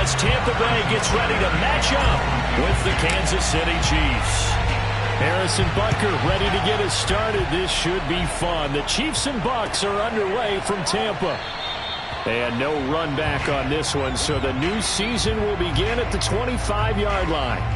as Tampa Bay gets ready to match up with the Kansas City Chiefs. Harrison Butker ready to get us started. This should be fun. The Chiefs and Bucs are underway from Tampa. And no run back on this one, so the new season will begin at the 25-yard line.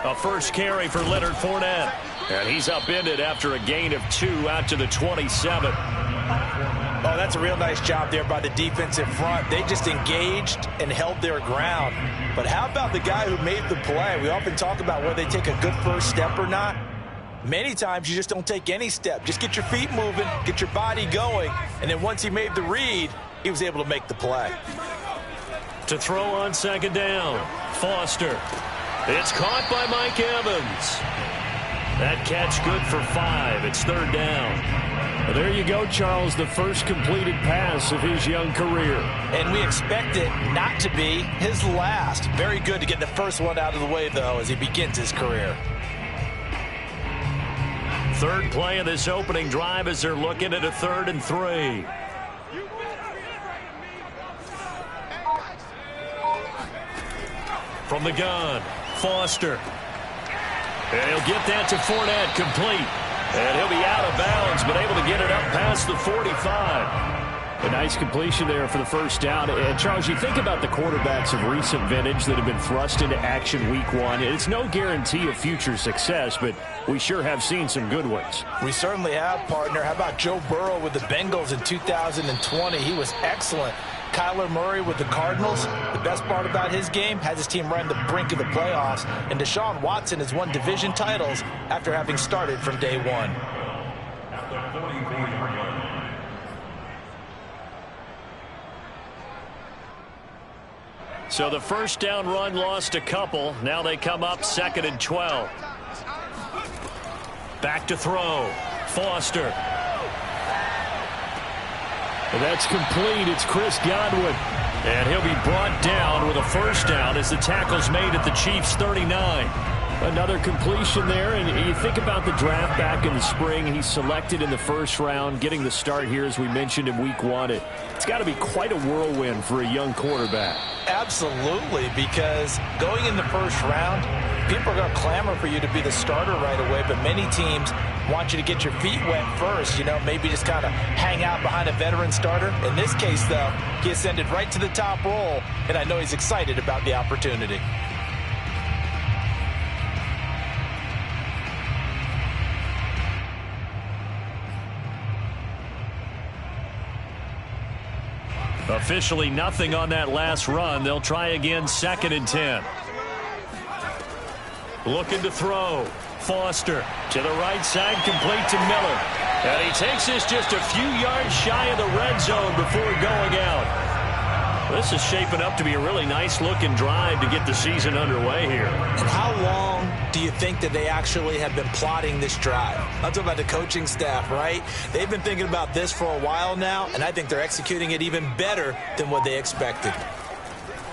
A first carry for Leonard Fournette. And he's upended after a gain of 2 out to the 27. Oh, that's a real nice job there by the defensive front. They just engaged and held their ground. But how about the guy who made the play? We often talk about whether they take a good first step or not. Many times you just don't take any step. Just get your feet moving, get your body going, and then once he made the read, he was able to make the play. To throw on second down, Foster. It's caught by Mike Evans. That catch good for 5. It's third down. Well, there you go, Charles, the first completed pass of his young career. And we expect it not to be his last. Very good to get the first one out of the way, though, as he begins his career. Third play of this opening drive as they're looking at a 3rd and 3. From the gun, Foster. And he'll get that to Fournette, complete. And he'll be out of bounds, but able to get it up past the 45. A nice completion there for the first down. And, Charles, you think about the quarterbacks of recent vintage that have been thrust into action week 1. It's no guarantee of future success, but we sure have seen some good ones. We certainly have, partner. How about Joe Burrow with the Bengals in 2020? He was excellent. Kyler Murray with the Cardinals. The best part about his game, has his team right on the brink of the playoffs. And Deshaun Watson has won division titles after having started from day 1. So the first down run lost a couple. Now they come up 2nd and 12. Back to throw. Foster. That's complete. It's Chris Godwin. And he'll be brought down with a first down as the tackle's made at the Chiefs' 39. Another completion there, and you think about the draft back in the spring. He's selected in the first round, getting the start here, as we mentioned, in week 1. It's got to be quite a whirlwind for a young quarterback. Absolutely, because going in the first round, people are going to clamor for you to be the starter right away, but many teams want you to get your feet wet first, maybe just kind of hang out behind a veteran starter. In this case, though, he ascended right to the top roll, and I know he's excited about the opportunity. Officially nothing on that last run. They'll try again, 2nd and 10. Looking to throw. Foster to the right side, complete to Miller. And he takes this just a few yards shy of the red zone before going out. This is shaping up to be a really nice-looking drive to get the season underway here. And how long do you think that they actually have been plotting this drive? I'm talking about the coaching staff, right? They've been thinking about this for a while now, and I think they're executing it even better than what they expected.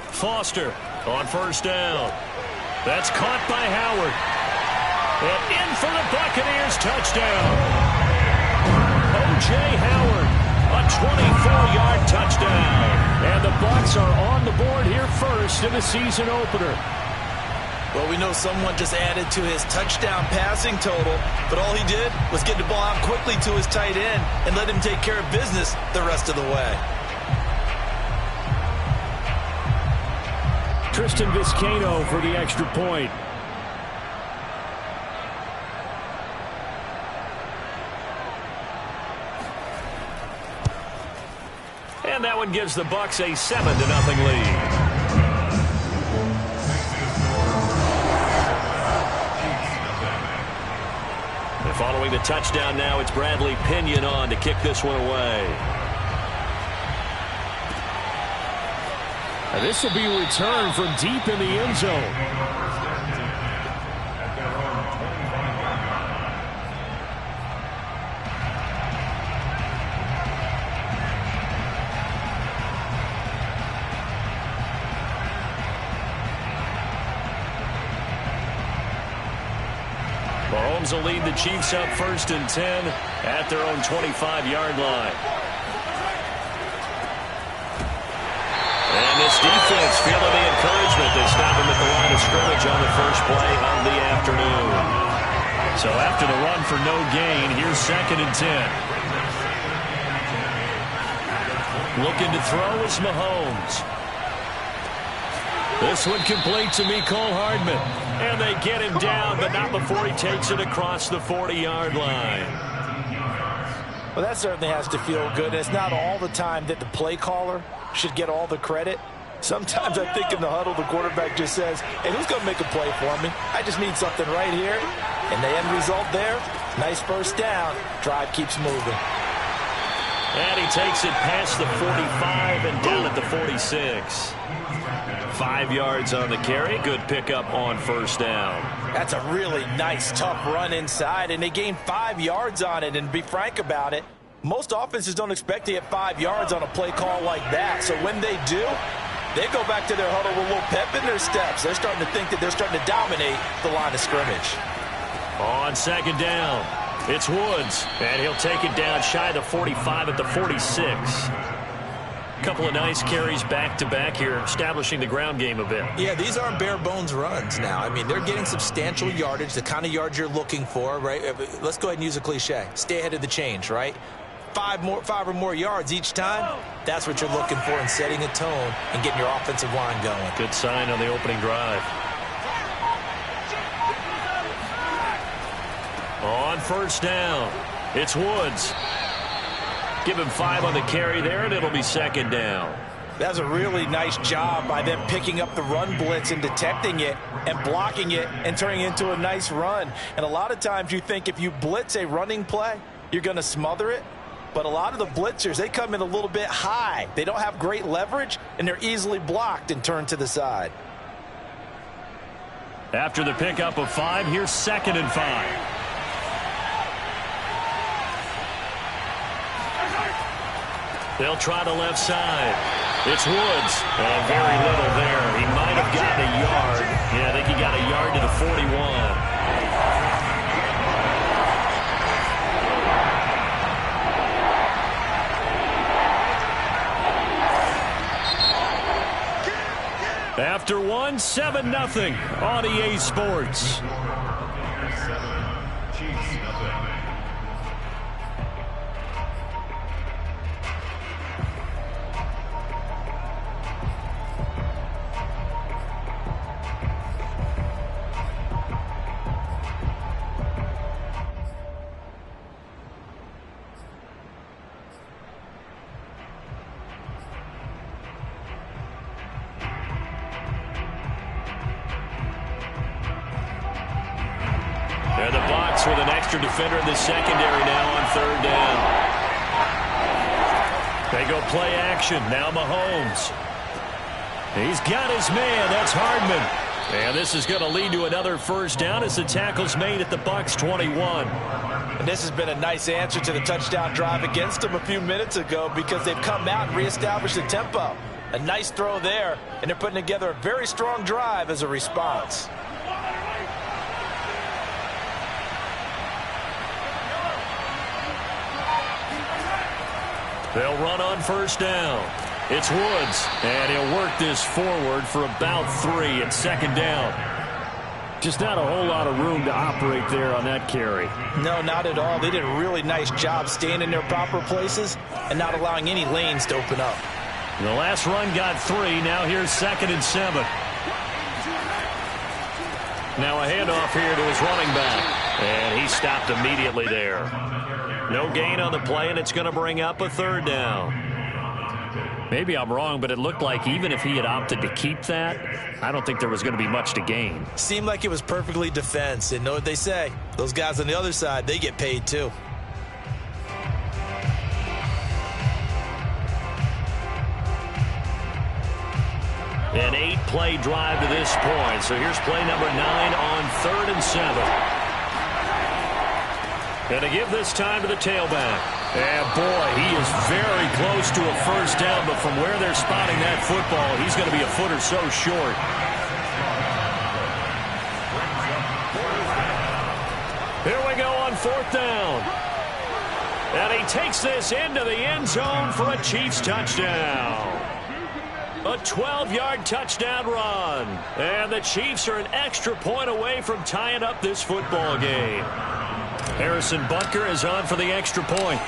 Foster on first down. That's caught by Howard. And in for the Buccaneers, touchdown. O.J. Howard, a 24-yard touchdown. And the Bucs are on the board here first in the season opener. Well, we know someone just added to his touchdown passing total, but all he did was get the ball out quickly to his tight end and let him take care of business the rest of the way. Tristan Vizcaino for the extra point. And that one gives the Bucs a 7-0 lead. And following the touchdown now, it's Bradley Pinion on to kick this one away. And this will be a return from deep in the end zone. Mahomes will lead the Chiefs up 1st and 10 at their own 25-yard line. And this defense feeling the encouragement. They stop him at the line of scrimmage on the first play of the afternoon. So after the run for no gain, here's 2nd and 10. Looking to throw is Mahomes. This one complete to Mecole Hardman. And they get him down, but not before he takes it across the 40-yard line. Well, that certainly has to feel good. It's not all the time that the play caller should get all the credit. Sometimes I think in the huddle, the quarterback just says, hey, who's going to make a play for me? I just need something right here. And the end result there, nice first down. Drive keeps moving. And he takes it past the 45 and down at the 46. 5 yards on the carry. Good pickup on first down. That's a really nice, tough run inside, and they gained 5 yards on it. And to be frank about it, most offenses don't expect to get 5 yards on a play call like that. So when they do, they go back to their huddle with a little pep in their steps. They're starting to think that they're starting to dominate the line of scrimmage. On 2nd down, it's Woods, and he'll take it down shy of the 45 at the 46. Couple of nice carries back-to-back here, establishing the ground game a bit. Yeah, these aren't bare-bones runs now. I mean, they're getting substantial yardage, the kind of yards you're looking for, right? Let's go ahead and use a cliche. Stay ahead of the change, right? 5 or more yards each time, that's what you're looking for in setting a tone and getting your offensive line going. Good sign on the opening drive. On first down, it's Woods. Give him 5 on the carry there, and it'll be 2nd down. That's a really nice job by them picking up the run blitz and detecting it and blocking it and turning it into a nice run. And a lot of times you think if you blitz a running play, you're going to smother it. But a lot of the blitzers, they come in a little bit high. They don't have great leverage, and they're easily blocked and turned to the side. After the pickup of 5, here's 2nd and 5. They'll try the left side. It's Woods. Very little there. He might have gotten a yard. Yeah, I think he got a yard to the 41. After 1, 7-0 on EA Sports. And the Bucs with an extra defender in the secondary now on 3rd down. They go play action. Now Mahomes. He's got his man. That's Hardman. And this is going to lead to another first down as the tackle's made at the Bucs 21. And this has been a nice answer to the touchdown drive against them a few minutes ago because they've come out and reestablished the tempo. A nice throw there, and they're putting together a very strong drive as a response. They'll run on first down. It's Woods, and he'll work this forward for about 3 at 2nd down. Just not a whole lot of room to operate there on that carry. No, not at all. They did a really nice job staying in their proper places and not allowing any lanes to open up. The last run got 3. Now here's 2nd and 7. Now a handoff here to his running back. And he stopped immediately there. No gain on the play, and it's going to bring up a 3rd down. Maybe I'm wrong, but it looked like even if he had opted to keep that, I don't think there was going to be much to gain. Seemed like it was perfectly defense. And know what they say? Those guys on the other side, they get paid too. An 8-play drive to this point. So here's play number 9 on 3rd and 7. And to give this time to the tailback. And boy, he is very close to a first down, but from where they're spotting that football, he's going to be a foot or so short. Here we go on 4th down. And he takes this into the end zone for a Chiefs touchdown. A 12-yard touchdown run. And the Chiefs are an extra point away from tying up this football game. Harrison Butker is on for the extra point.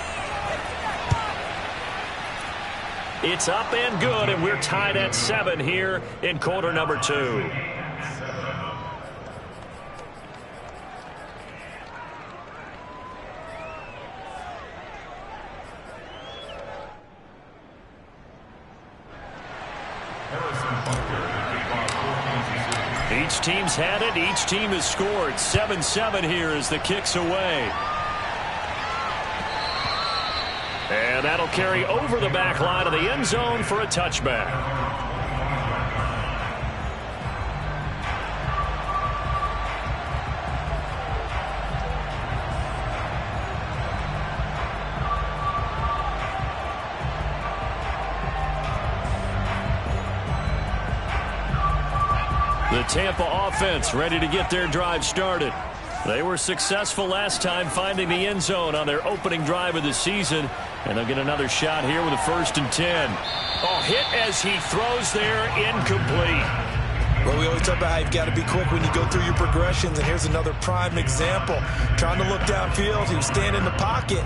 It's up and good, and we're tied at 7 here in quarter number 2. Each team's had it. Each team has scored. 7-7 here as the kick's away. And that'll carry over the back line of the end zone for a touchback. The Tampa offense ready to get their drive started. They were successful last time finding the end zone on their opening drive of the season. And they'll get another shot here with a 1st and 10. Oh, hit as he throws there, incomplete. Well, we always talk about how you've got to be quick when you go through your progressions. And here's another prime example. Trying to look downfield. He was standing in the pocket,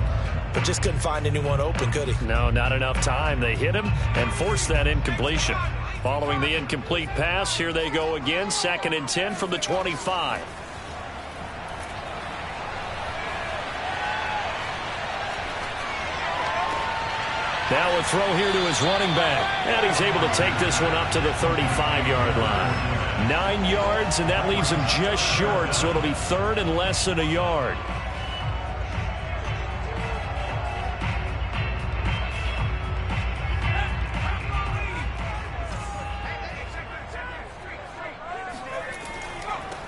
but just couldn't find anyone open, could he? No, not enough time. They hit him and forced that incompletion. Following the incomplete pass, here they go again. 2nd and 10 from the 25. Now a throw here to his running back. And he's able to take this one up to the 35-yard line. 9 yards, and that leaves him just short, so it'll be 3rd and less than a yard.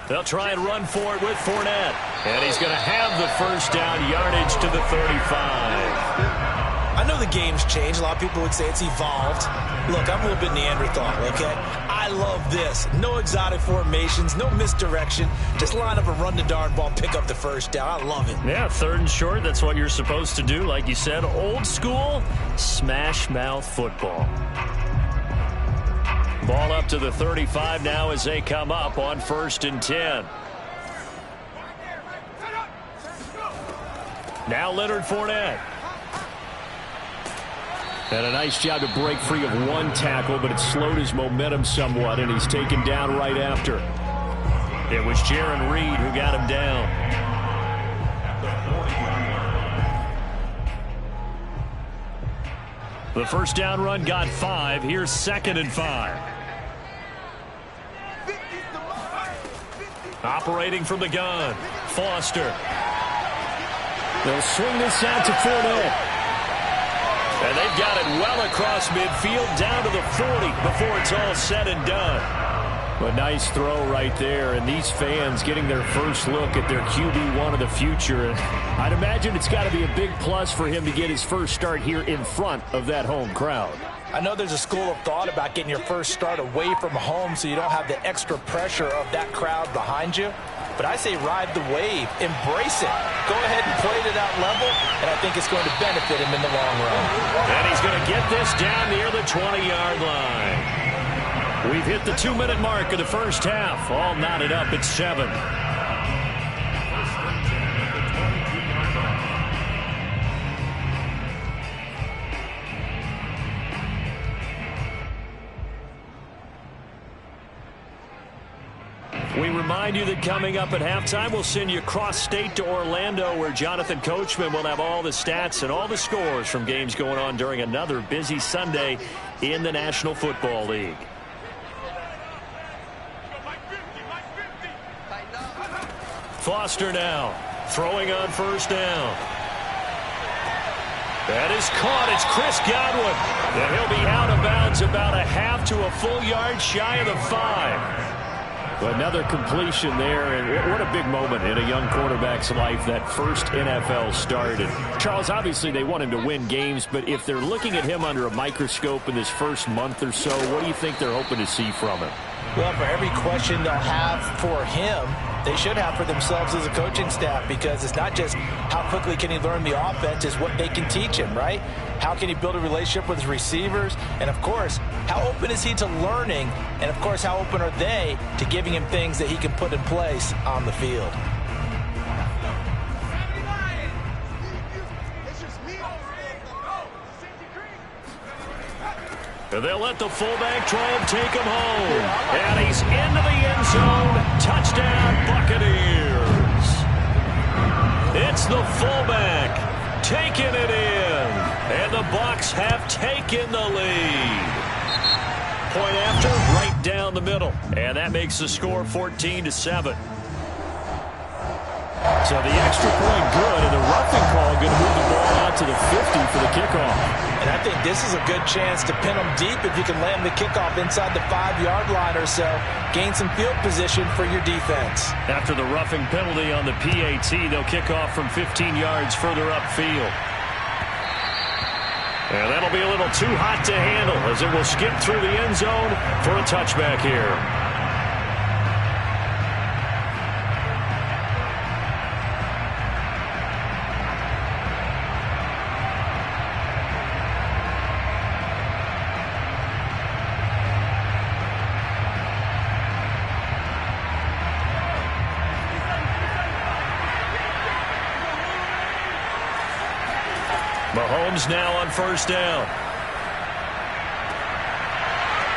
They'll try and run for it with Fournette. And he's going to have the 1st down, yardage to the 35. I know the game's changed. A lot of people would say it's evolved. Look, I'm a little bit Neanderthal, okay? I love this. No exotic formations, no misdirection. Just line up and run the darn ball, pick up the 1st down. I love it. Yeah, 3rd and short. That's what you're supposed to do. Like you said, old school, smash mouth football. Ball up to the 35 now as they come up on 1st and 10. Now Leonard Fournette. And a nice job to break free of one tackle, but it slowed his momentum somewhat, and he's taken down right after. It was Jaron Reed who got him down. The 1st down run got 5. Here's 2nd and 5. Operating from the gun, Foster. They'll swing this out to Fournette. And they've got it well across midfield down to the 40 before it's all said and done. A nice throw right there, and these fans getting their first look at their QB1 of the future. And I'd imagine it's got to be a big plus for him to get his first start here in front of that home crowd. I know there's a school of thought about getting your first start away from home so you don't have the extra pressure of that crowd behind you. But I say ride the wave, embrace it. Go ahead and play to that level, and I think it's going to benefit him in the long run. And he's going to get this down near the 20-yard line. We've hit the 2-minute mark of the first half. All knotted up at 7. We remind you that coming up at halftime, we'll send you cross-state to Orlando, where Jonathan Coachman will have all the stats and all the scores from games going on during another busy Sunday in the National Football League. Foster now, throwing on 1st down. That is caught. It's Chris Godwin. And he'll be out of bounds about a half to a full yard shy of the 5. Another completion there, and what a big moment in a young quarterback's life, that first NFL start. And Charles, obviously they want him to win games, but if they're looking at him under a microscope in this first month or so, what do you think they're hoping to see from him? Well, for every question they'll have for him, they should have for themselves as a coaching staff, because it's not just how quickly can he learn the offense, it's what they can teach him, right? How can he build a relationship with his receivers? And, of course, how open is he to learning? And, of course, how open are they to giving him things that he can put in place on the field? They'll let the fullback try and take him home. And he's into the end zone. Touchdown, Buccaneers. It's the fullback taking it in. And the Bucs have taken the lead. Point after, right down the middle. And that makes the score 14-7. So the extra point good, and the roughing call going to move the ball out to the 50 for the kickoff. And I think this is a good chance to pin them deep if you can land the kickoff inside the 5-yard line or so. Gain some field position for your defense. After the roughing penalty on the PAT, they'll kick off from 15 yards further upfield. And that'll be a little too hot to handle as it will skip through the end zone for a touchback here. Mahomes now on first down.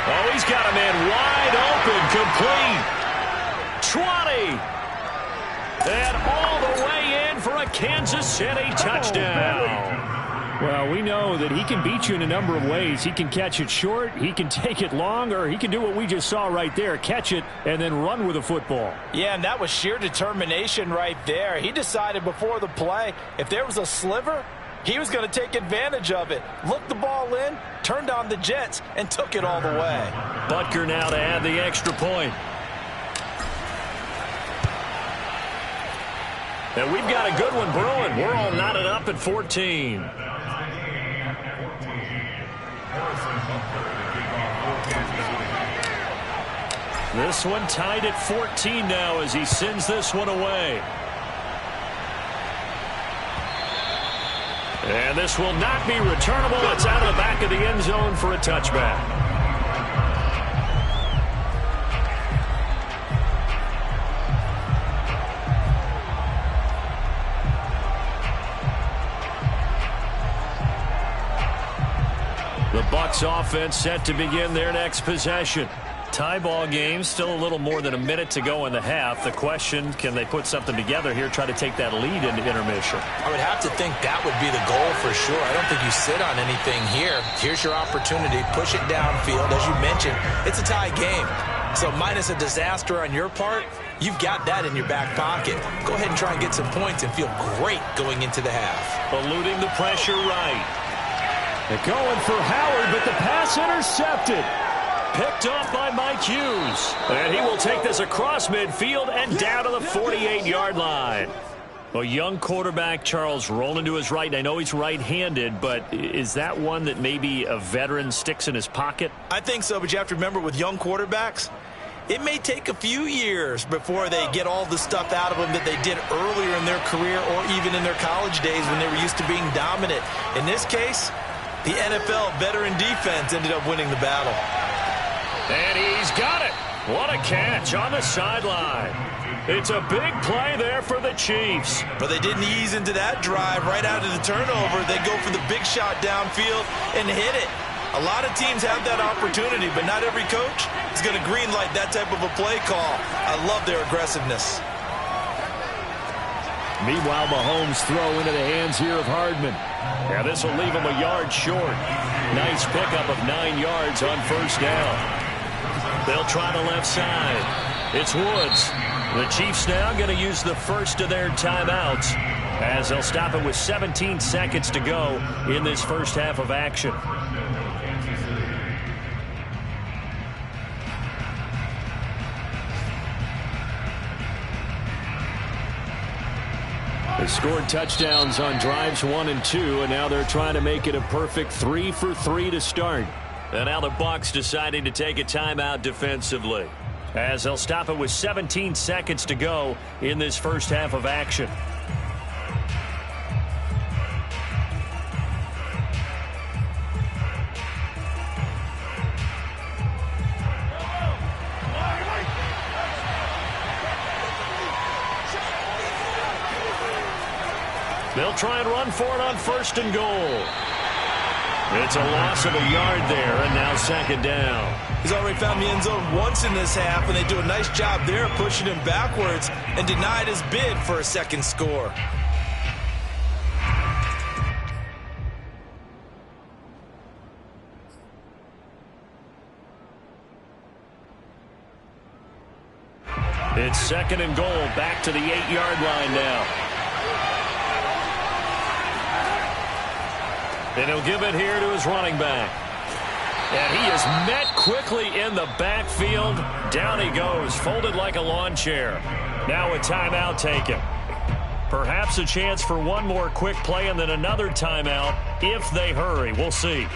Oh, he's got a man wide open, complete. 20. And all the way in for a Kansas City touchdown. Well, we know that he can beat you in a number of ways. He can catch it short, he can take it long, or he can do what we just saw right there, catch it and then run with the football. Yeah, and that was sheer determination right there. He decided before the play, if there was a sliver, he was going to take advantage of it. Looked the ball in, turned on the jets, and took it all the way. Butker now to add the extra point. And we've got a good one brewing. We're all knotted up at 14. This one tied at 14 now as he sends this one away. And this will not be returnable. It's out of the back of the end zone for a touchback. The Bucs offense set to begin their next possession. Tie ball game, still a little more than a minute to go in the half. The question, can they put something together here, try to take that lead into intermission? I would have to think that would be the goal for sure. I don't think you sit on anything here. Here's your opportunity. Push it downfield. As you mentioned, it's a tie game. So minus a disaster on your part, you've got that in your back pocket. Go ahead and try and get some points and feel great going into the half. Eluding the pressure right. They're going for Howard, but the pass intercepted. Picked off by Mike Hughes. And he will take this across midfield and down to the 48-yard line. A young quarterback, Charles, rolling to his right. And I know he's right-handed, but is that one that maybe a veteran sticks in his pocket? I think so, but you have to remember with young quarterbacks, it may take a few years before they get all the stuff out of them that they did earlier in their career or even in their college days when they were used to being dominant. In this case, the NFL veteran defense ended up winning the battle. And he's got it. What a catch on the sideline. It's a big play there for the Chiefs. But they didn't ease into that drive right out of the turnover. They go for the big shot downfield and hit it. A lot of teams have that opportunity, but not every coach is going to greenlight that type of a play call. I love their aggressiveness. Meanwhile, Mahomes throw into the hands here of Hardman. Yeah, this will leave him a yard short. Nice pickup of 9 yards on first down. They'll try the left side. It's Woods. The Chiefs now going to use the first of their timeouts as they'll stop it with 17 seconds to go in this first half of action. They scored touchdowns on drives 1 and 2, and now they're trying to make it a perfect 3 for 3 to start. And now the Bucs deciding to take a timeout defensively. as they'll stop it with 17 seconds to go in this first half of action. They'll try and run for it on 1st and goal. It's a loss of a yard there, and now 2nd down. He's already found the end zone once in this half, and they do a nice job there pushing him backwards and denied his bid for a 2nd score. It's 2nd and goal, back to the 8-yard line now. And he'll give it here to his running back. And he is met quickly in the backfield. Down he goes, folded like a lawn chair. Now a timeout taken. Perhaps a chance for one more quick play and then another timeout if they hurry. We'll see.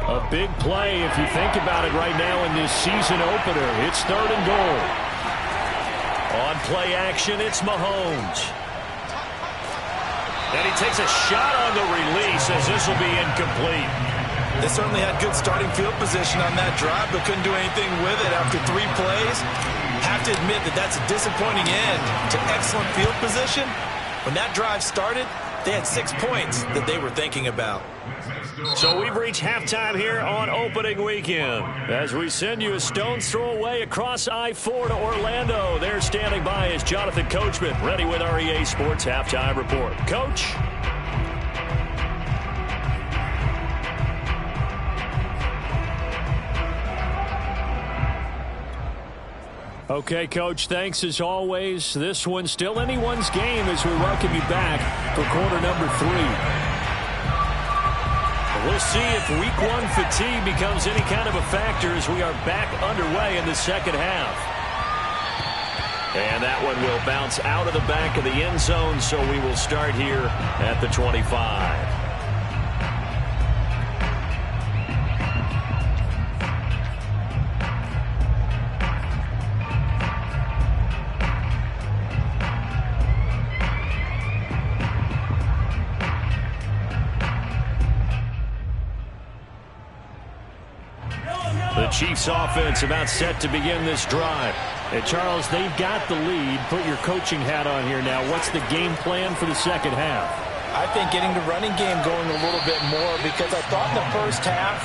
A big play if you think about it right now in this season opener. It's 3rd and goal. On play action, it's Mahomes. And he takes a shot on the release as this will be incomplete. They certainly had good starting field position on that drive, but couldn't do anything with it after 3 plays. Have to admit that that's a disappointing end to excellent field position. When that drive started, they had 6 points that they were thinking about. So we've reached halftime here on opening weekend. As we send you a stone's throw away across I-4 to Orlando. There standing by is Jonathan Coachman, ready with our EA Sports Halftime Report. Coach? Okay, Coach, thanks as always. This one's still anyone's game as we welcome you back for quarter number 3. We'll see if week 1 fatigue becomes any kind of a factor as we are back underway in the second half. And that one will bounce out of the back of the end zone, so we will start here at the 25. The Chiefs offense about set to begin this drive. And Charles, they've got the lead. Put your coaching hat on here now. What's the game plan for the second half? I think getting the running game going a little bit more, because I thought in the first half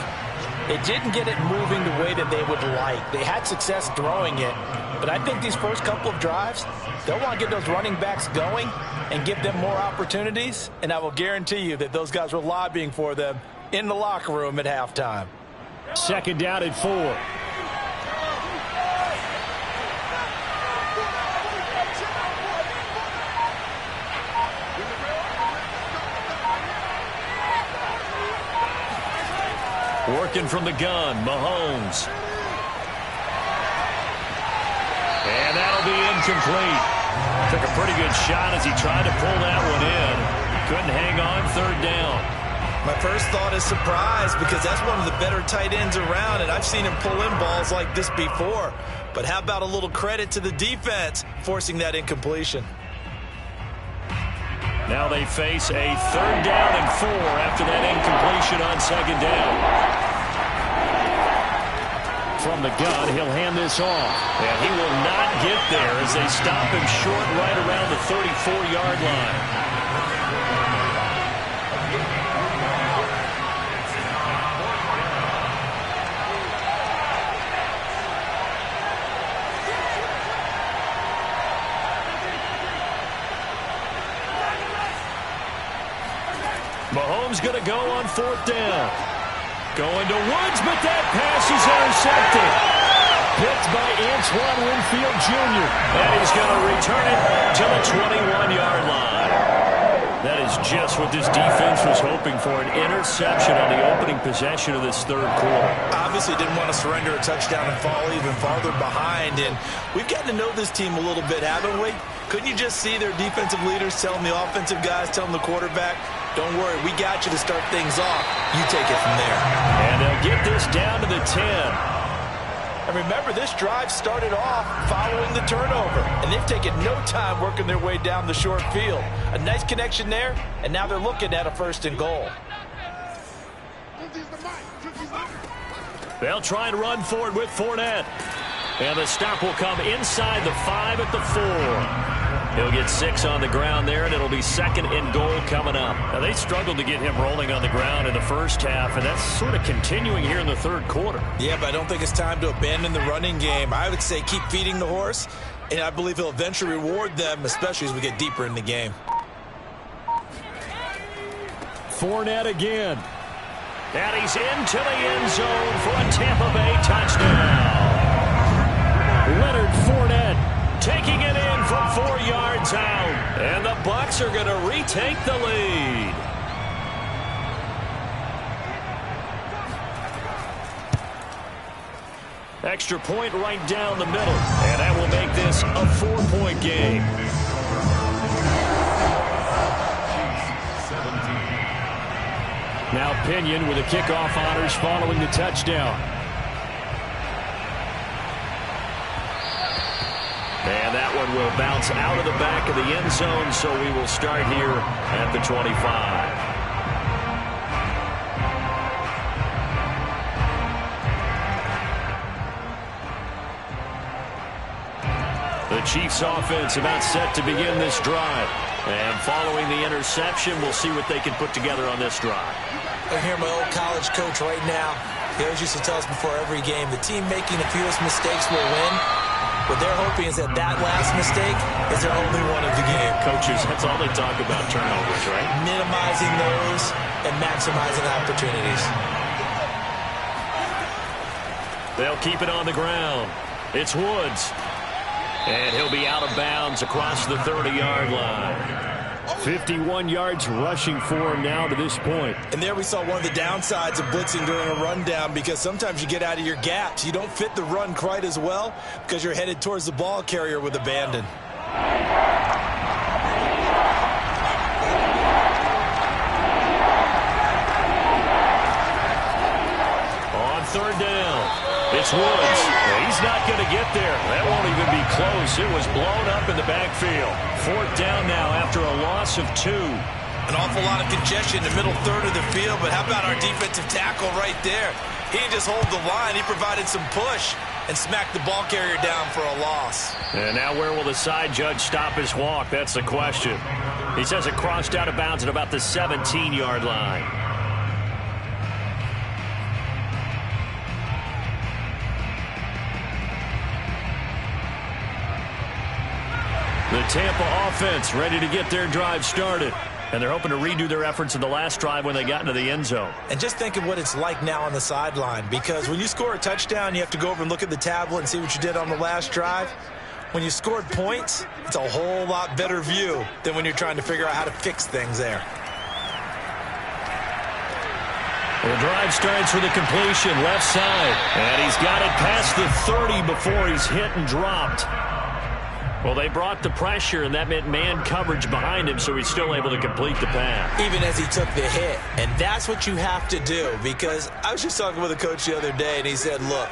they didn't get it moving the way that they would like. They had success throwing it, but I think these first couple of drives, they'll want to get those running backs going and give them more opportunities, and I will guarantee you that those guys were lobbying for them in the locker room at halftime. 2nd down and 4. Working from the gun, Mahomes. And that'll be incomplete. Took a pretty good shot as he tried to pull that one in. Couldn't hang on 3rd down. My first thought is surprise, because that's one of the better tight ends around, and I've seen him pull in balls like this before. But how about a little credit to the defense forcing that incompletion? Now they face a 3rd down and 4 after that incompletion on 2nd down. From the gun, he'll hand this off. And he will not get there as they stop him short right around the 34-yard line. Mahomes going to go on 4th down. Going to Woods, but that pass is intercepted. Picked by Antoine Winfield Jr. And he's going to return it to the 21-yard line. That is just what this defense was hoping for, an interception on the opening possession of this 3rd quarter. Obviously didn't want to surrender a touchdown and fall even farther behind. And we've gotten to know this team a little bit, haven't we? Couldn't you just see their defensive leaders telling the offensive guys, telling the quarterback, Don't worry, we got you to start things off. You take it from there. And they'll get this down to the 10. And remember, this drive started off following the turnover. And they've taken no time working their way down the short field. A nice connection there, and now they're looking at a 1st and goal. They'll try and run forward with Fournette. And the stop will come inside the 5 at the 4. He'll get 6 on the ground there, and it'll be 2nd and goal coming up. Now, they struggled to get him rolling on the ground in the first half, and that's sort of continuing here in the 3rd quarter. Yeah, but I don't think it's time to abandon the running game. I would say keep feeding the horse, and I believe he'll eventually reward them, especially as we get deeper in the game. Fournette again. And he's into the end zone for a Tampa Bay touchdown. Leonard Fournette taking it in from 4 yards out. And the Bucs are going to retake the lead. Extra point right down the middle. And that will make this a 4-point game. Now Pinion with the kickoff honors following the touchdown. And that one will bounce out of the back of the end zone, so we will start here at the 25. The Chiefs offense about set to begin this drive. And following the interception, we'll see what they can put together on this drive. I hear my old college coach right now. He always used to tell us before every game, the team making the fewest mistakes will win. What they're hoping is that last mistake is their only one of the game. Coaches, that's all they talk about, turnovers, right? Minimizing those and maximizing opportunities. They'll keep it on the ground. It's Woods. And he'll be out of bounds across the 30-yard line. 51 yards rushing for him now to this point. And there we saw one of the downsides of blitzing during a rundown, because sometimes you get out of your gaps. You don't fit the run quite as well because you're headed towards the ball carrier with abandon. On 3rd down. It's Woods. He's not going to get there. That won't even be close. It was blown up in the backfield. 4th down now after a loss of 2. An awful lot of congestion in the middle third of the field, but how about our defensive tackle right there? He didn't just hold the line. He provided some push and smacked the ball carrier down for a loss. And now where will the side judge stop his walk? That's the question. He says it crossed out of bounds at about the 17-yard line. The Tampa offense ready to get their drive started. And they're hoping to redo their efforts in the last drive when they got into the end zone. And just think of what it's like now on the sideline, because when you score a touchdown, you have to go over and look at the tablet and see what you did on the last drive. When you scored points, it's a whole lot better view than when you're trying to figure out how to fix things there. The drive starts with a completion left side. And he's got it past the 30 before he's hit and dropped. Well, they brought the pressure, and that meant man coverage behind him, so he's still able to complete the pass. Even as he took the hit. And that's what you have to do, because I was just talking with a coach the other day, and he said, look,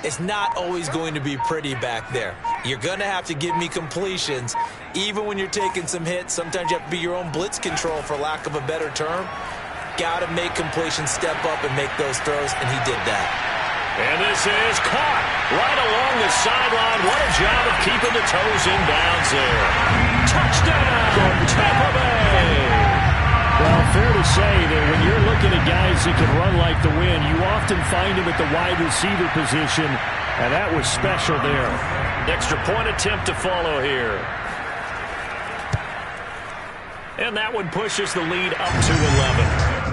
it's not always going to be pretty back there. You're going to have to give me completions. Even when you're taking some hits, sometimes you have to be your own blitz control, for lack of a better term. Got to make completions, step up, and make those throws, and he did that. And this is caught right along the sideline. What a job of keeping the toes in bounds there. Touchdown, Tampa Bay. Well, fair to say that when you're looking at guys that can run like the wind, you often find them at the wide receiver position, and that was special there. Extra point attempt to follow here. And that one pushes the lead up to 11.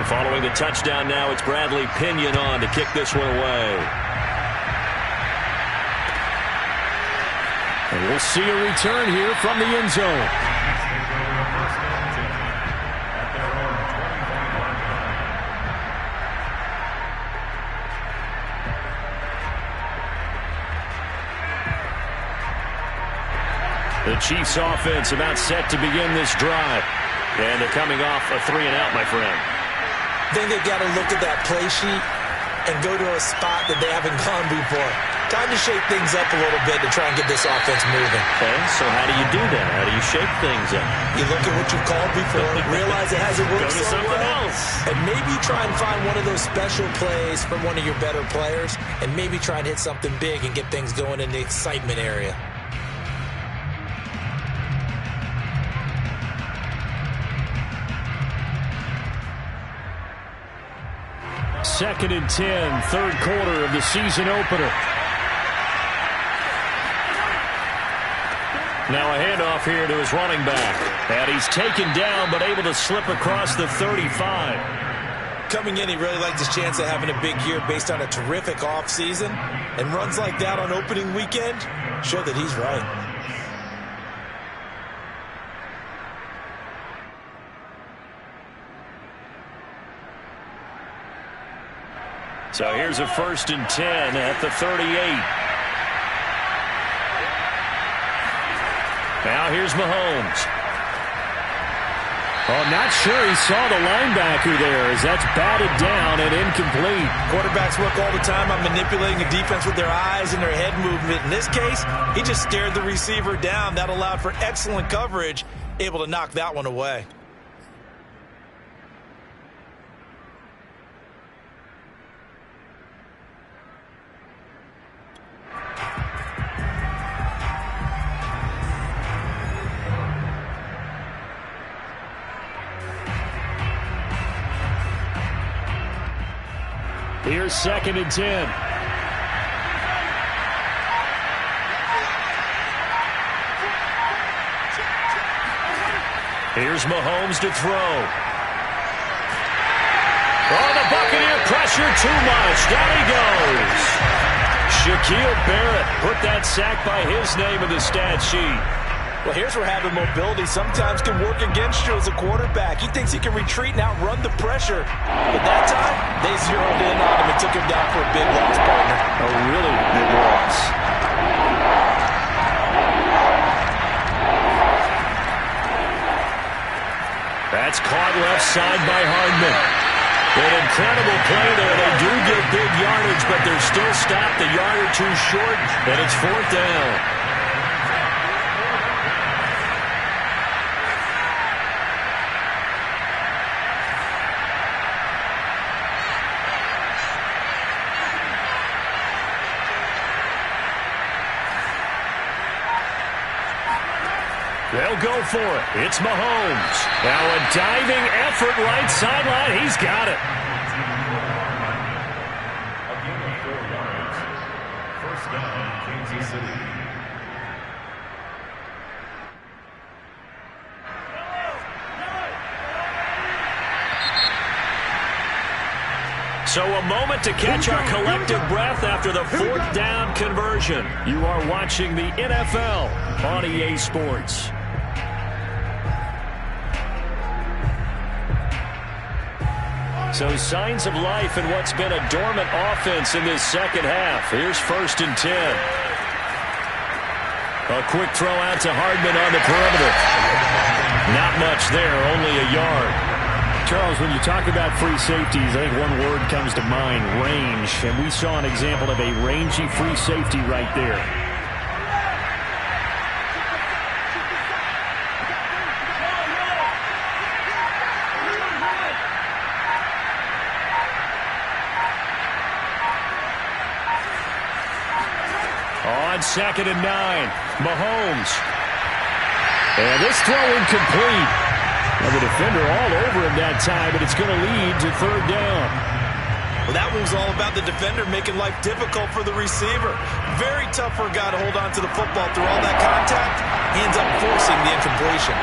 Following the touchdown now, it's Bradley Pinion on to kick this one away. And we'll see a return here from the end zone. The Chiefs offense about set to begin this drive. And they're coming off a 3-and-out, my friend. I think they've got to look at that play sheet and go to a spot that they haven't gone before. Time to shake things up a little bit to try and get this offense moving. Okay, so how do you do that? How do you shake things up? You look at what you've called before, realize it hasn't worked Go to so something well, else. and maybe try and find one of those special plays from one of your better players, and maybe try and hit something big and get things going in the excitement area. Second and 10, third quarter of the season opener. Now a handoff here to his running back. And he's taken down but able to slip across the 35. Coming in, he really liked his chance of having a big year based on a terrific offseason. And runs like that on opening weekend show that he's right. So here's a 1st and 10 at the 38. Now here's Mahomes. Oh, not sure he saw the linebacker there as that's batted down and incomplete. Quarterbacks work all the time on manipulating the defense with their eyes and their head movement. In this case, he just stared the receiver down. That allowed for excellent coverage, able to knock that one away. Here's 2nd and 10. Here's Mahomes to throw. Oh, the Buccaneer pressure too much. Down he goes. Shaquille Barrett put that sack by his name in the stat sheet. Well, here's where having mobility sometimes can work against you as a quarterback. He thinks he can retreat and outrun the pressure. But that time, they zeroed in on him and took him down for a big loss, partner. A really big loss. That's caught left side by Hardman. An incredible play there. They do get big yardage, but they're still stopped a yard or two short, and it's 4th down. They'll go for it. It's Mahomes. Now a diving effort right sideline. He's got it. First down, Kansas City. So a moment to catch our collective breath after the 4th down conversion. You are watching the NFL on EA Sports. So signs of life in what's been a dormant offense in this second half. Here's 1st and 10. A quick throw out to Hardman on the perimeter. Not much there, only a yard. Charles, when you talk about free safeties, I think one word comes to mind, range. And we saw an example of a rangy free safety right there. On 2nd and 9, Mahomes. And this throw incomplete. Well, the defender all over him that time, but it's going to lead to 3rd down. Well, that one was all about the defender making life difficult for the receiver. Very tough for a guy to hold on to the football through all that contact. He ends up forcing the incompletion.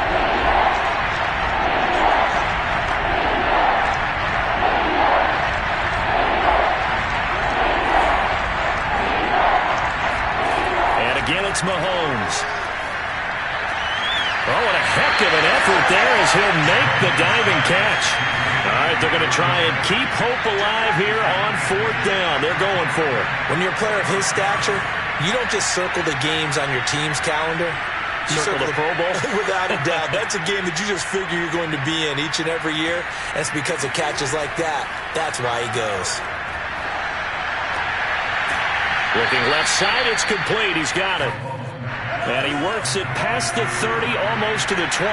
Again, it's Mahomes. of an effort there as he'll make the diving catch. All right, they're going to try and keep hope alive here on 4th down. They're going for it. When you're a player of his stature, you don't just circle the games on your team's calendar. You circle the Pro Bowl? Without a doubt. That's a game that you just figure you're going to be in each and every year. And it's because of catches like that. That's why he goes. Looking left side, it's complete. He's got it. And he works it past the 30, almost to the 25.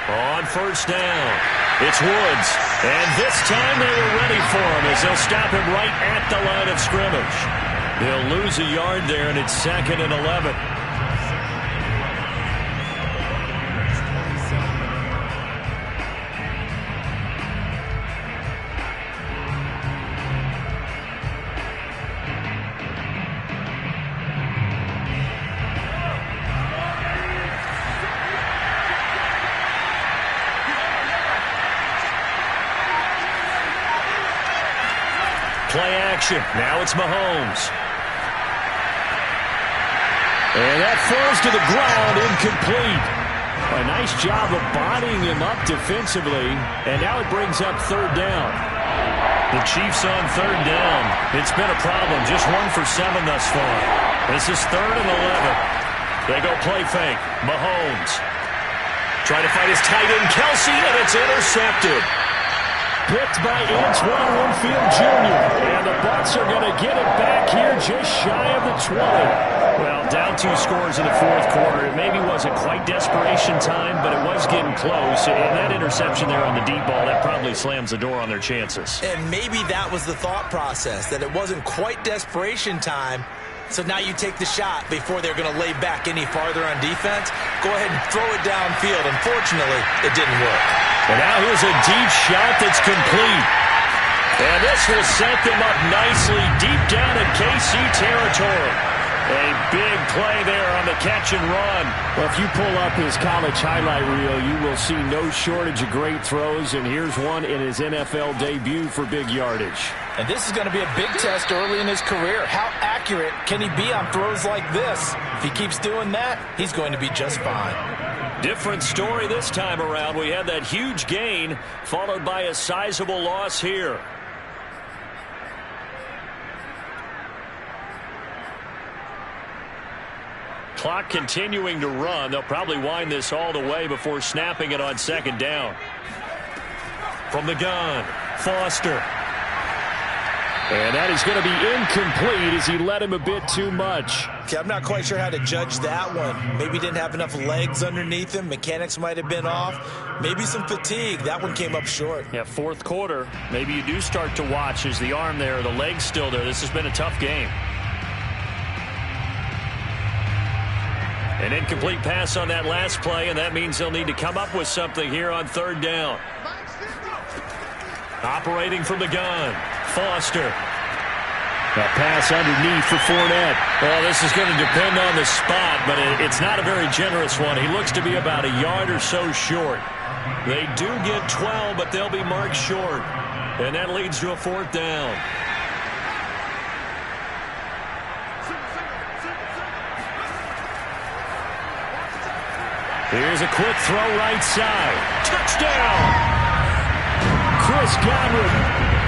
On 1st down, it's Woods. And this time they were ready for him as they'll stop him right at the line of scrimmage. They'll lose a yard there, and it's 2nd and 11. Play action. Now it's Mahomes. And that falls to the ground, incomplete. A nice job of bodying him up defensively. And now it brings up 3rd down. The Chiefs on 3rd down. It's been a problem. Just 1 for 7 thus far. This is 3rd and 11. They go play fake. Mahomes. Trying to fight his tight end, Kelsey, and it's intercepted. Picked by Antoine Winfield Jr. And the Bucs are going to get it back here just shy of the 20. Well, down 2 scores in the 4th quarter. It maybe wasn't quite desperation time, but it was getting close. And that interception there on the deep ball, that probably slams the door on their chances. And maybe that was the thought process, that it wasn't quite desperation time. So now you take the shot before they're going to lay back any farther on defense. Go ahead and throw it downfield. Unfortunately, it didn't work. And now here's a deep shot that's complete. And this will set them up nicely deep down in KC territory. A big play there on the catch and run. Well, if you pull up his college highlight reel, you will see no shortage of great throws. And here's one in his NFL debut for big yardage. And this is going to be a big test early in his career. How accurate can he be on throws like this? If he keeps doing that, he's going to be just fine. Different story this time around. We had that huge gain followed by a sizable loss here. Clock continuing to run. They'll probably wind this all the way before snapping it on 2nd down. From the gun, Foster. And that is going to be incomplete as he led him a bit too much. Okay, I'm not quite sure how to judge that one. Maybe he didn't have enough legs underneath him. Mechanics might have been off. Maybe some fatigue. That one came up short. Yeah, 4th quarter. Maybe you do start to watch as the arm there, the leg's still there. This has been a tough game. An incomplete pass on that last play, and that means they'll need to come up with something here on 3rd down. Operating from the gun, Foster. A pass underneath for Fournette. Well, this is going to depend on the spot, but it's not a very generous one. He looks to be about a yard or so short. They do get 12, but they'll be marked short. And that leads to a 4th down. Here's a quick throw right side. Touchdown! Chris Godwin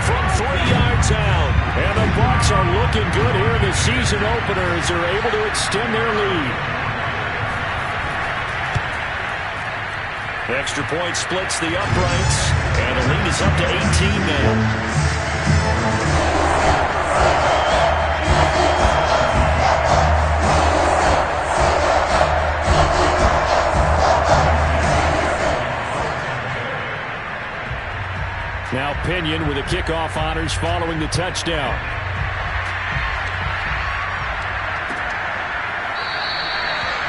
from 3 yards out. And the Bucs are looking good here in the season opener as they're able to extend their lead. The extra point splits the uprights, and the lead is up to 18 now. Now Pinion with the kickoff honors following the touchdown.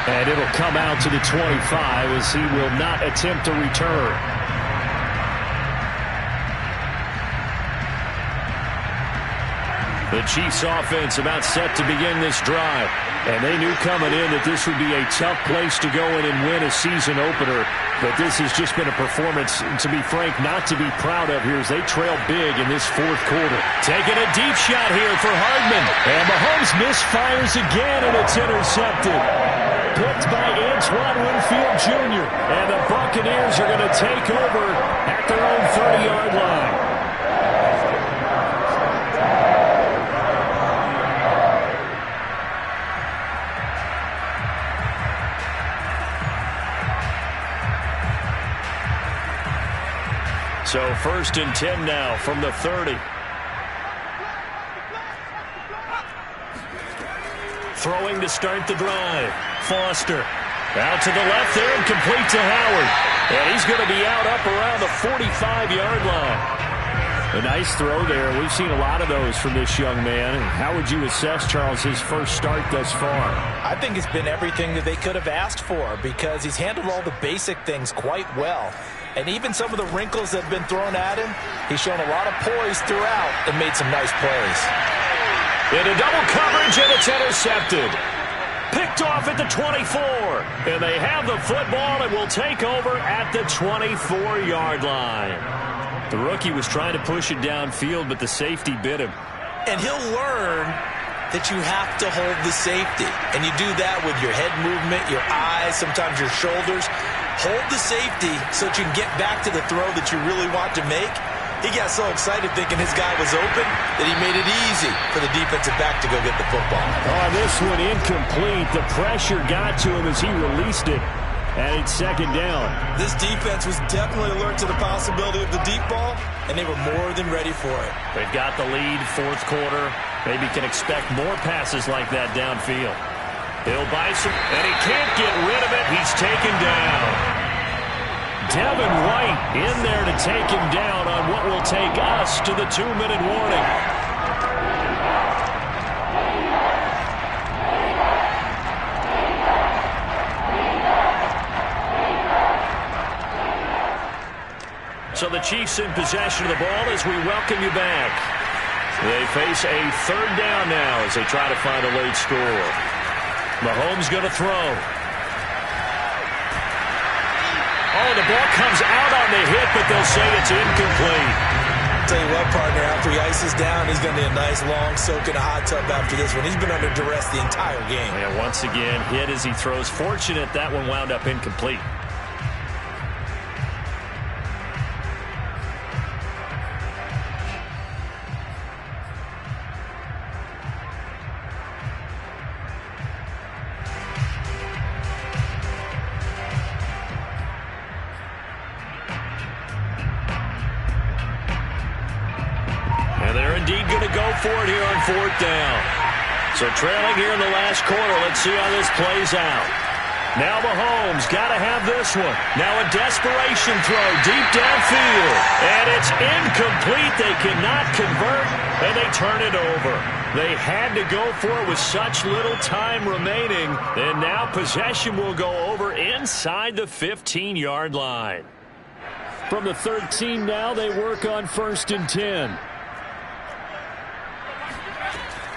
And it'll come out to the 25 as he will not attempt a return. The Chiefs offense about set to begin this drive. And they knew coming in that this would be a tough place to go in and win a season opener. But this has just been a performance, to be frank, not to be proud of here as they trail big in this fourth quarter. Taking a deep shot here for Hardman. And Mahomes misfires again, and it's intercepted. Picked by Antoine Winfield Jr. And the Buccaneers are going to take over at their own 30-yard line. So 1st and 10 now from the 30. Throwing to start the drive. Foster out to the left there and complete to Howard. And he's going to be out up around the 45-yard line. A nice throw there. We've seen a lot of those from this young man. How would you assess, Charles, his first start thus far? I think it's been everything that they could have asked for because he's handled all the basic things quite well. And even some of the wrinkles that have been thrown at him, he's shown a lot of poise throughout and made some nice plays. Into double coverage, and it's intercepted. Picked off at the 24. And they have the football and will take over at the 24-yard line. The rookie was trying to push it downfield, but the safety bit him. And he'll learn that you have to hold the safety. And you do that with your head movement, your eyes, sometimes your shoulders. Hold the safety so that you can get back to the throw that you really want to make. He got so excited thinking his guy was open that he made it easy for the defensive back to go get the football. Oh, this one incomplete. The pressure got to him as he released it. And it's 2nd down. This defense was definitely alert to the possibility of the deep ball, and they were more than ready for it. They've got the lead, 4th quarter. Maybe can expect more passes like that downfield. Bill Bison, and he can't get rid of it. He's taken down. Devin White in there to take him down on what will take us to the 2-minute warning. So the Chiefs in possession of the ball as we welcome you back. They face a 3rd down now as they try to find a late score. Mahomes going to throw. Oh, the ball comes out on the hit, but they'll say it's incomplete. Tell you what, partner, after he ices down, he's going to need a nice long soak in a hot tub after this one. He's been under duress the entire game. And once again, hit as he throws. Fortunate that one wound up incomplete. For it here on 4th down. So trailing here in the last quarter. Let's see how this plays out. Now Mahomes got to have this one. Now a desperation throw deep downfield. And it's incomplete. They cannot convert, and they turn it over. They had to go for it with such little time remaining. And now possession will go over inside the 15-yard line. From the 13 now, they work on 1st and 10.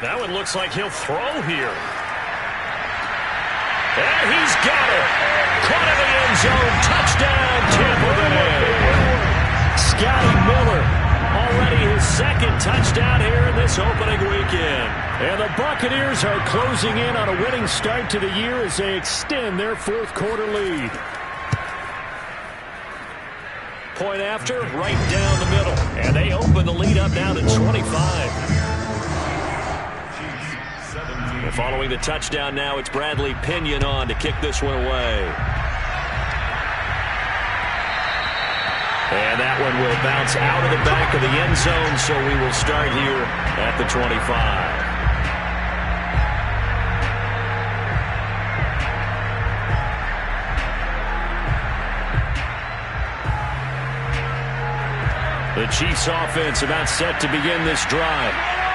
That one looks like he'll throw here. And he's got it. Caught in the end zone. Touchdown, Tampa Bay. Scotty Miller, already his 2nd touchdown here in this opening weekend. And the Buccaneers are closing in on a winning start to the year as they extend their 4th quarter lead. Point after, right down the middle. And they open the lead up now to 25. And following the touchdown now, it's Bradley Pinion on to kick this one away. And that one will bounce out of the back of the end zone, so we will start here at the 25. The Chiefs offense about set to begin this drive.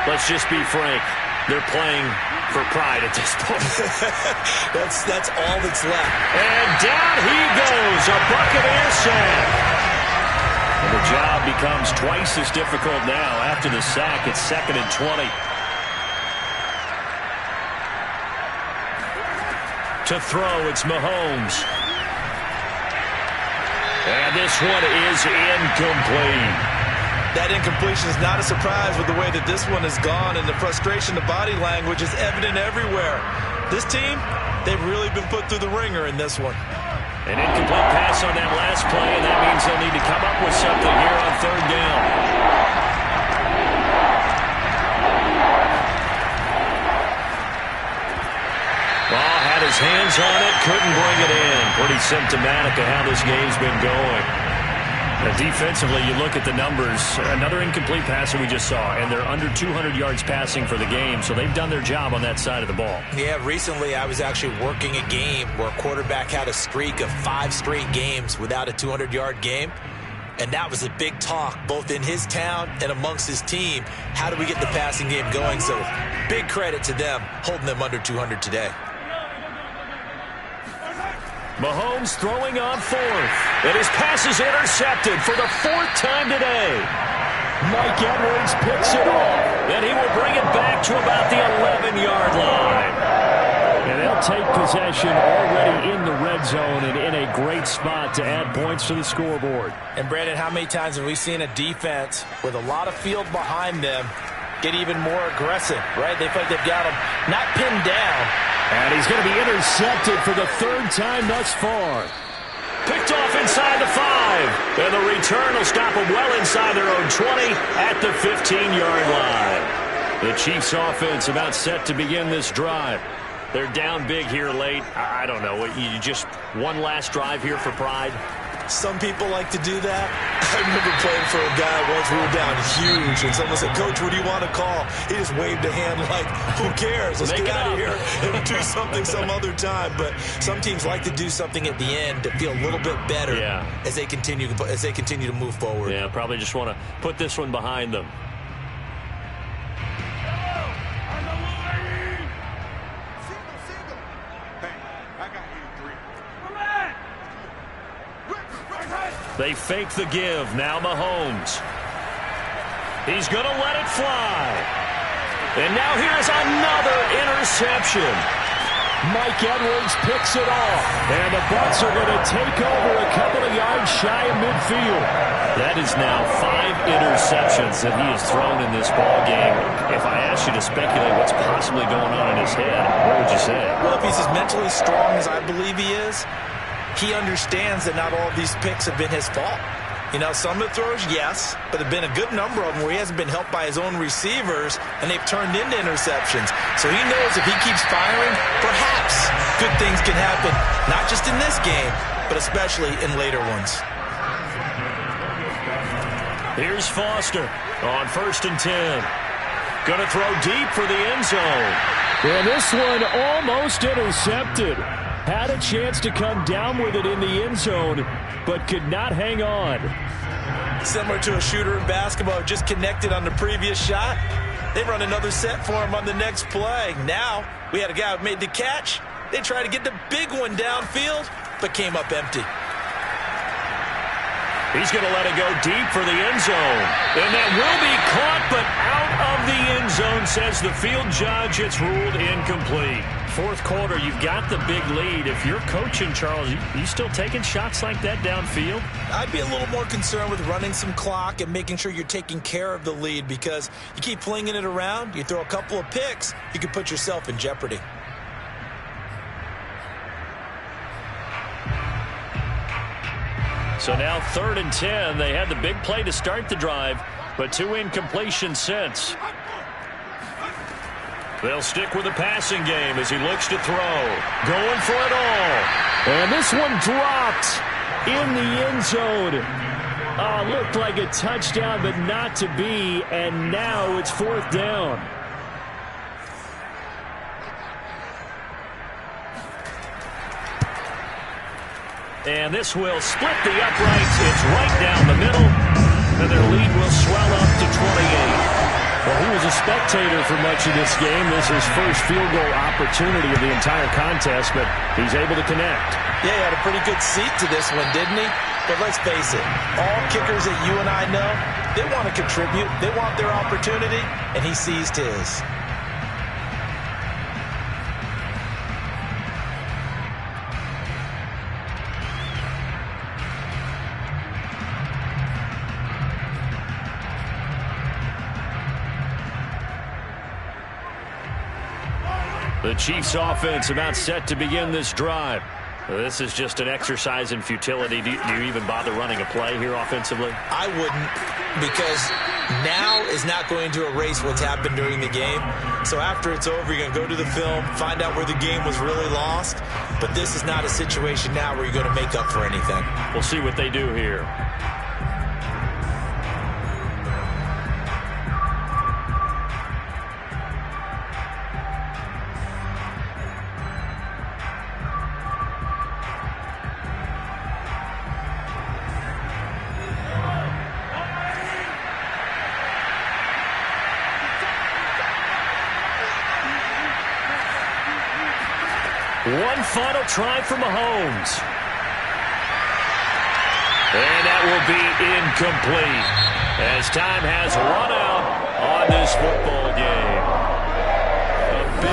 Let's just be frank. They're playing for pride at this point. that's all that's left. And down he goes, a Buccaneer sack. And the job becomes twice as difficult now after the sack. It's 2nd and 20. To throw, it's Mahomes. And this one is incomplete. That incompletion is not a surprise with the way that this one has gone, and the frustration, the body language is evident everywhere. This team, they've really been put through the ringer in this one. An incomplete pass on that last play, and that means they'll need to come up with something here on third down. Ball had his hands on it, couldn't bring it in. Pretty symptomatic of how this game's been going. Defensively, you look at the numbers. Another incomplete pass that we just saw, and they're under 200 yards passing for the game, so they've done their job on that side of the ball. Yeah, recently I was actually working a game where a quarterback had a streak of 5 straight games without a 200-yard game, and that was a big talk both in his town and amongst his team. How do we get the passing game going? So big credit to them holding them under 200 today. Mahomes throwing on fourth. And his pass is intercepted for the 4th time today. Mike Edwards picks it off. And he will bring it back to about the 11-yard line. And they'll take possession already in the red zone and in a great spot to add points to the scoreboard. And Brandon, how many times have we seen a defense with a lot of field behind them get even more aggressive, right? They feel like they've got them not pinned down. And he's going to be intercepted for the 3rd time thus far. Picked off inside the 5. And the return will stop them well inside their own 20 at the 15-yard line. The Chiefs offense about set to begin this drive. They're down big here late. I don't know. You just one last drive here for pride? Some people like to do that. I remember playing for a guy once. We were down huge, and someone said, "Coach, what do you want to call?" He just waved a hand like, who cares? Let's get out of here and do something some other time. But some teams like to do something at the end to feel a little bit better as they continue to move forward. Yeah, probably just want to put this one behind them. They fake the give. Now Mahomes. He's going to let it fly. And now here's another interception. Mike Edwards picks it off. And the Bucs are going to take over a couple of yards shy of midfield. That is now 5 interceptions that he has thrown in this ball game. If I asked you to speculate what's possibly going on in his head, what would you say? Well, if he's as mentally strong as I believe he is, he understands that not all of these picks have been his fault. You know, some of the throws, yes, but there have been a good number of them where he hasn't been helped by his own receivers, and they've turned into interceptions. So he knows if he keeps firing, perhaps good things can happen, not just in this game, but especially in later ones. Here's Foster on 1st and 10. Going to throw deep for the end zone. And this one almost intercepted. Had a chance to come down with it in the end zone, but could not hang on. Similar to a shooter in basketball who just connected on the previous shot. They run another set for him on the next play. Now, we had a guy who made the catch. They tried to get the big one downfield, but came up empty. He's going to let it go deep for the end zone. And that will be caught, but out of the end zone, says the field judge. It's ruled incomplete. 4th quarter, you've got the big lead. If you're coaching, Charles, you still taking shots like that downfield? I'd be a little more concerned with running some clock and making sure you're taking care of the lead, because you keep flinging it around, you throw a couple of picks, you could put yourself in jeopardy. So now 3rd and 10. They had the big play to start the drive, but 2 incompletions since. They'll stick with the passing game as he looks to throw. Going for it all. And this one dropped in the end zone. Looked like a touchdown, but not to be. And now it's 4th down. And this will split the uprights. It's right down the middle. And their lead will swell up to 28. Well, he was a spectator for much of this game. This is his first field goal opportunity of the entire contest, but he's able to connect. Yeah, he had a pretty good seat to this one, didn't he? But let's face it, all kickers that you and I know, they want to contribute. They want their opportunity, and he seized his. The Chiefs offense about set to begin this drive. This is just an exercise in futility. Do you even bother running a play here offensively? I wouldn't, because now is not going to erase what's happened during the game. So after it's over, you're going to go to the film, find out where the game was really lost. But this is not a situation now where you're going to make up for anything. We'll see what they do here. One final try for Mahomes. And that will be incomplete as time has run out on this football game.